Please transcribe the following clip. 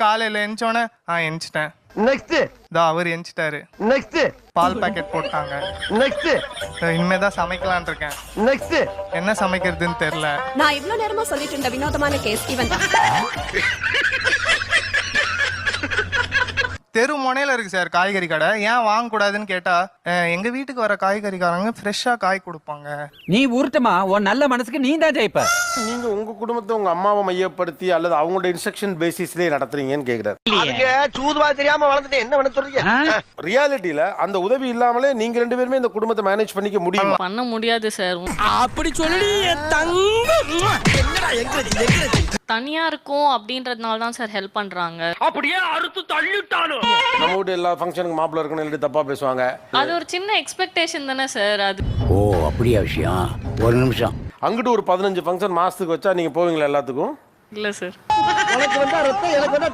காலையில எந்திச்சோன்னே எந்திச்சிட்டேன். நெக்ஸ்ட் இதோ அவர் எந்திச்சிட்டாரு. நெக்ஸ்ட் பால் பாக்கெட் போட்டாங்க. நெக்ஸ்ட் இனிமேதான் சமைக்கலான் இருக்கேன். நெக்ஸ்ட் என்ன சமைக்கிறதுன்னு தெரியல. நான் இவ்ளோ நேரமா சொல்லிட்டு இருந்த வினோதமான கேஸ் இவன் தான். தெரு முனையில இருக்கு சார் காய்கறி கடை. ஏன் வாங்க கூடாதுன்னு கேட்டா எங்க வீட்டுக்கு வர காய்கறிக்காரங்க ஃப்ரெஷ்ஷா காய் கொடுப்பாங்க. நீ உருட்டுமா, உன் நல்ல மனசுக்கு நீ தான் ஜெயிப்ப. நீங்க உங்க குடும்பத்தை உங்க அம்மாவை மையப்படுத்தி அல்லது அவங்களோட இன்ஸ்ட்ரக்ஷன் பேசிஸ்லயே நடத்துறீங்கன்னு கேக்குறாரு. சூதுவா தெரியாம வளர்ந்துட்டு என்ன பண்ண சொல்றீங்க? ரியாலிட்டியில அந்த உதவி இல்லாமலே நீங்க 2 பேருமே இந்த குடும்பத்தை மேனேஜ் பண்ணிக்க முடியுமா? பண்ண முடியாது சார். அப்படி சொல்லி தனியா இருக்கும் அப்படின்றதுனால தான் சார் ஹெல்ப் பண்றாங்க. அப்படியே அறுத்து தள்ளிட்டாலும் நம்ம வீட்டு எல்லா ஃபங்க்ஷனுக்கு மாப்பிள்ள இருக்கணும் தப்பா பேசுவாங்க. அது ஒரு சின்ன எக்ஸ்பெக்டேஷன் தானே சார். அது ஓ அப்படியா விஷயம். ஒரு நிமிஷம். அங்கிட்டு ஒரு 15 ஃபங்க்ஷன் மாசத்துக்கு வச்சா நீங்க போவீங்களா எல்லாத்துக்கும்? இல்ல சார். எனக்கு வந்தா ரத்தம், எனக்கு வந்தா